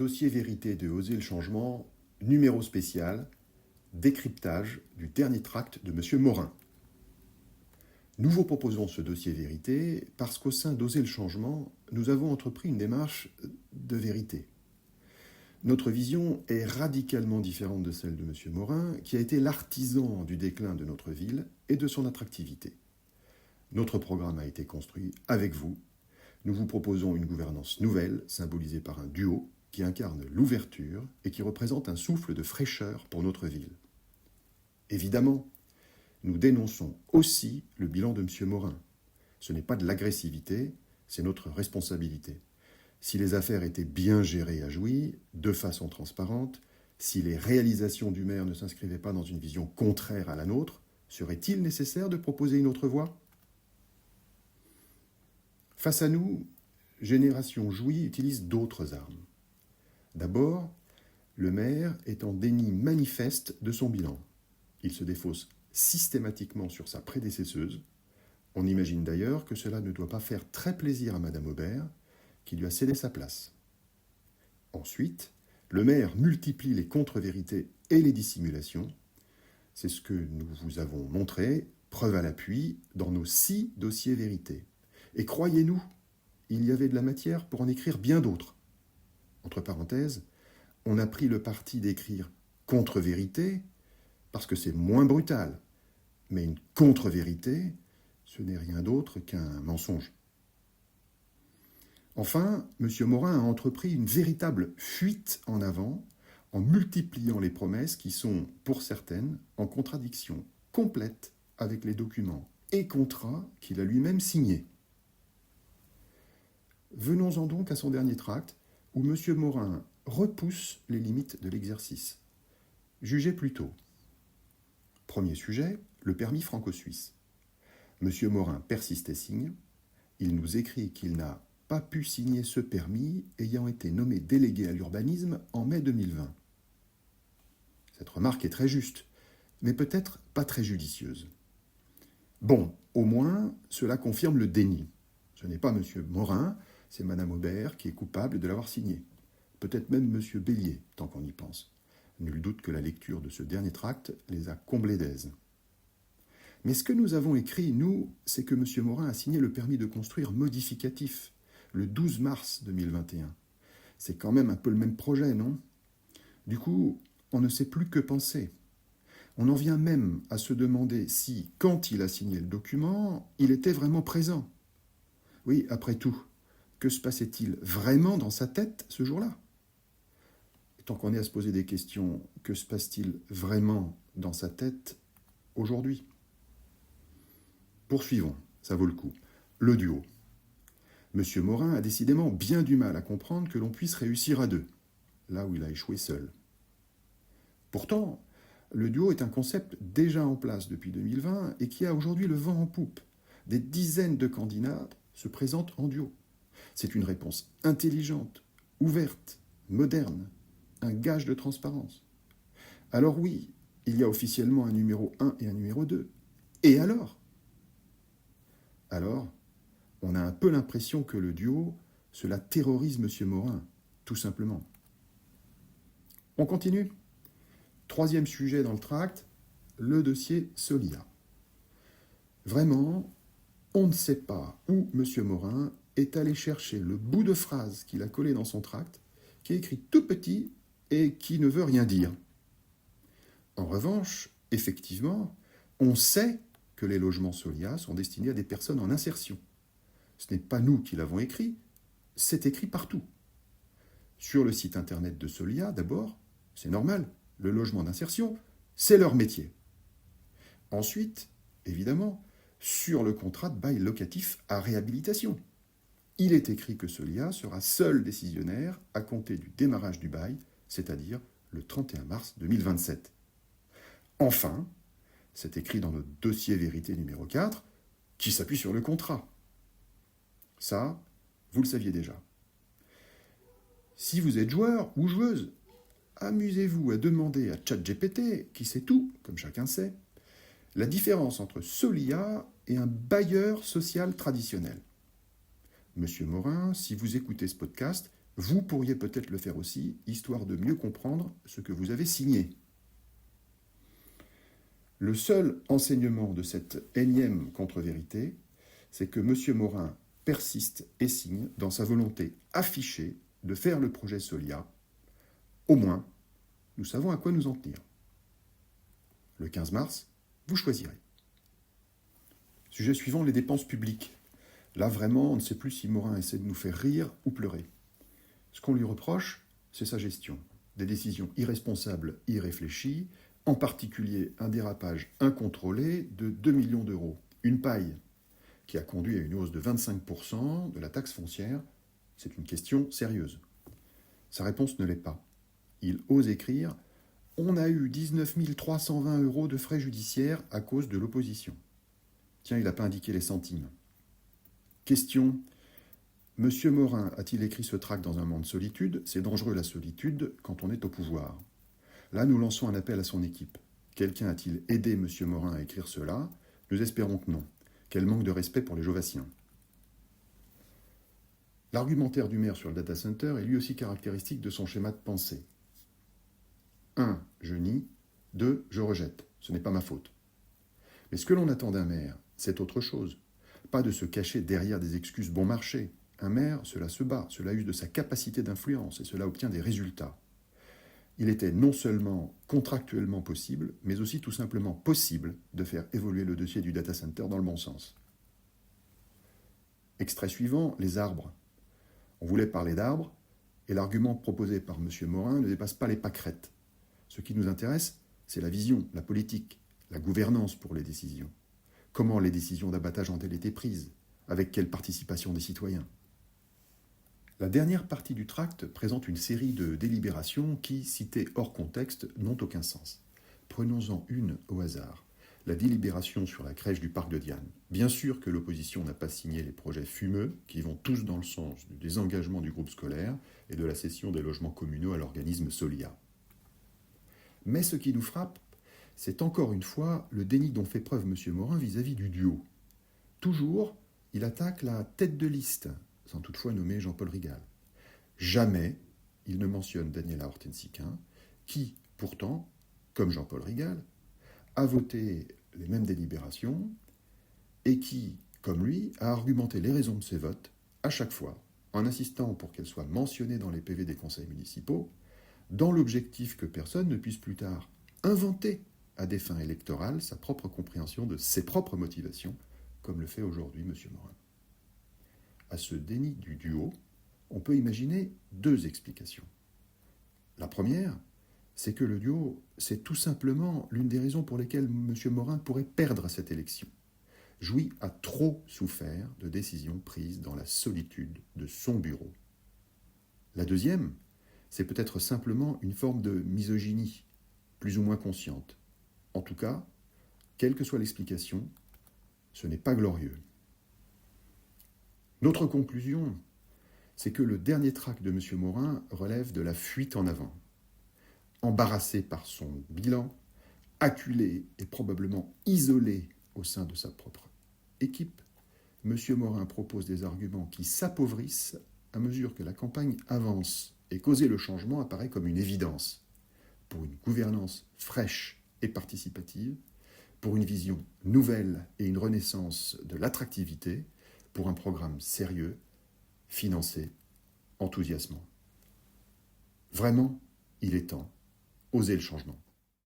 dossier vérité de Oser le changement, numéro spécial, décryptage du dernier tract de M. Morin. Nous vous proposons ce dossier vérité parce qu'au sein d'Oser le changement, nous avons entrepris une démarche de vérité. Notre vision est radicalement différente de celle de M. Morin, qui a été l'artisan du déclin de notre ville et de son attractivité. Notre programme a été construit avec vous. Nous vous proposons une gouvernance nouvelle, symbolisée par un duo qui incarne l'ouverture et qui représente un souffle de fraîcheur pour notre ville. Évidemment, nous dénonçons aussi le bilan de M. Morin. Ce n'est pas de l'agressivité, c'est notre responsabilité. Si les affaires étaient bien gérées à Jouy, de façon transparente, si les réalisations du maire ne s'inscrivaient pas dans une vision contraire à la nôtre, serait-il nécessaire de proposer une autre voie ? Face à nous, Génération Jouy utilise d'autres armes. D'abord, le maire est en déni manifeste de son bilan. Il se défausse systématiquement sur sa prédécesseuse. On imagine d'ailleurs que cela ne doit pas faire très plaisir à Madame Aubert, qui lui a cédé sa place. Ensuite, le maire multiplie les contre-vérités et les dissimulations. C'est ce que nous vous avons montré, preuve à l'appui, dans nos 6 dossiers vérités. Et croyez-nous, il y avait de la matière pour en écrire bien d'autres. Entre parenthèses, on a pris le parti d'écrire contre-vérité parce que c'est moins brutal. Mais une contre-vérité, ce n'est rien d'autre qu'un mensonge. Enfin, M. Morin a entrepris une véritable fuite en avant en multipliant les promesses qui sont, pour certaines, en contradiction complète avec les documents et contrats qu'il a lui-même signés. Venons-en donc à son dernier tract, où M. Morin repousse les limites de l'exercice. Jugez plutôt. Premier sujet, le permis franco-suisse. M. Morin persiste et signe. Il nous écrit qu'il n'a pas pu signer ce permis ayant été nommé délégué à l'urbanisme en mai 2020. Cette remarque est très juste, mais peut-être pas très judicieuse. Bon, au moins, cela confirme le déni. Ce n'est pas M. Morin, c'est Mme Aubert qui est coupable de l'avoir signé. Peut-être même M. Bélier, tant qu'on y pense. Nul doute que la lecture de ce dernier tract les a comblés d'aise. Mais ce que nous avons écrit, nous, c'est que M. Morin a signé le permis de construire modificatif le 12 mars 2021. C'est quand même un peu le même projet, non ? Du coup, on ne sait plus que penser. On en vient même à se demander si, quand il a signé le document, il était vraiment présent. Oui, après tout, que se passait-il vraiment dans sa tête ce jour-là ? Et tant qu'on est à se poser des questions, que se passe-t-il vraiment dans sa tête aujourd'hui ? Poursuivons, ça vaut le coup. Le duo. M. Morin a décidément bien du mal à comprendre que l'on puisse réussir à deux, là où il a échoué seul. Pourtant, le duo est un concept déjà en place depuis 2020 et qui a aujourd'hui le vent en poupe. Des dizaines de candidats se présentent en duo. C'est une réponse intelligente, ouverte, moderne, un gage de transparence. Alors oui, il y a officiellement un numéro 1 et un numéro 2. Et alors ? Alors, on a un peu l'impression que le duo, cela terrorise M. Morin, tout simplement. On continue. 3e sujet dans le tract, le dossier Solia. Vraiment, on ne sait pas où M. Morin est allé chercher le bout de phrase qu'il a collé dans son tract, qui est écrit tout petit et qui ne veut rien dire. En revanche, effectivement, on sait que les logements Solia sont destinés à des personnes en insertion. Ce n'est pas nous qui l'avons écrit, c'est écrit partout. Sur le site internet de Solia, d'abord, c'est normal, le logement d'insertion, c'est leur métier. Ensuite, évidemment, sur le contrat de bail locatif à réhabilitation. Il est écrit que Solia sera seul décisionnaire à compter du démarrage du bail, c'est-à-dire le 31 mars 2027. Enfin, c'est écrit dans notre dossier vérité numéro 4, qui s'appuie sur le contrat. Ça, vous le saviez déjà. Si vous êtes joueur ou joueuse, amusez-vous à demander à ChatGPT, qui sait tout, comme chacun sait, la différence entre Solia et un bailleur social traditionnel. Monsieur Morin, si vous écoutez ce podcast, Vous pourriez peut-être le faire aussi, histoire de mieux comprendre ce que vous avez signé. Le seul enseignement de cette énième contre-vérité, c'est que M. Morin persiste et signe dans sa volonté affichée de faire le projet Solia. Au moins, nous savons à quoi nous en tenir. Le 15 mars, vous choisirez. Sujet suivant, les dépenses publiques. Là, vraiment, on ne sait plus si Morin essaie de nous faire rire ou pleurer. Ce qu'on lui reproche, c'est sa gestion. Des décisions irresponsables, irréfléchies, en particulier un dérapage incontrôlé de 2 millions d'euros. Une paille qui a conduit à une hausse de 25% de la taxe foncière. C'est une question sérieuse. Sa réponse ne l'est pas. Il ose écrire « On a eu 19 320 euros de frais judiciaires à cause de l'opposition ». Tiens, il n'a pas indiqué les centimes. Question. Monsieur Morin a-t-il écrit ce tract dans un moment de solitude? C'est dangereux la solitude quand on est au pouvoir. Là, nous lançons un appel à son équipe. Quelqu'un a-t-il aidé Monsieur Morin à écrire cela? Nous espérons que non. Quel manque de respect pour les Jovassiens. L'argumentaire du maire sur le data center est lui aussi caractéristique de son schéma de pensée. 1. Je nie. 2. Je rejette. Ce n'est pas ma faute. Mais ce que l'on attend d'un maire, c'est autre chose. Pas de se cacher derrière des excuses bon marché. Un maire, cela se bat, cela use de sa capacité d'influence et cela obtient des résultats. Il était non seulement contractuellement possible, mais aussi tout simplement possible de faire évoluer le dossier du data center dans le bon sens. Extrait suivant, les arbres. On voulait parler d'arbres, et l'argument proposé par M. Morin ne dépasse pas les pâquerettes. Ce qui nous intéresse, c'est la vision, la politique, la gouvernance pour les décisions. Comment les décisions d'abattage ont-elles été prises? Avec quelle participation des citoyens? La dernière partie du tract présente une série de délibérations qui, citées hors contexte, n'ont aucun sens. Prenons-en une au hasard. La délibération sur la crèche du parc de Diane. Bien sûr que l'opposition n'a pas signé les projets fumeux qui vont tous dans le sens du désengagement du groupe scolaire et de la cession des logements communaux à l'organisme Solia. Mais ce qui nous frappe, c'est encore une fois le déni dont fait preuve M. Morin vis-à-vis du duo. Toujours, il attaque la tête de liste, sans toutefois nommer Jean-Paul Rigal. Jamais il ne mentionne Daniela Hortensiquin, qui, pourtant, comme Jean-Paul Rigal, a voté les mêmes délibérations et qui, comme lui, a argumenté les raisons de ses votes à chaque fois, en insistant pour qu'elles soient mentionnées dans les PV des conseils municipaux, dans l'objectif que personne ne puisse plus tard inventer à des fins électorales sa propre compréhension de ses propres motivations, comme le fait aujourd'hui M. Morin. À ce déni du duo, on peut imaginer deux explications. La première, c'est que le duo, c'est tout simplement l'une des raisons pour lesquelles M. Morin pourrait perdre cette élection. Jouy a trop souffert de décisions prises dans la solitude de son bureau. La deuxième, c'est peut-être simplement une forme de misogynie, plus ou moins consciente. En tout cas, quelle que soit l'explication, ce n'est pas glorieux. Notre conclusion, c'est que le dernier tract de M. Morin relève de la fuite en avant. Embarrassé par son bilan, acculé et probablement isolé au sein de sa propre équipe, M. Morin propose des arguments qui s'appauvrissent à mesure que la campagne avance et causer le changement apparaît comme une évidence. Pour une gouvernance fraîche et participative, pour une vision nouvelle et une renaissance de l'attractivité, pour un programme sérieux, financé, enthousiasmant. Vraiment, il est temps. Osez le changement.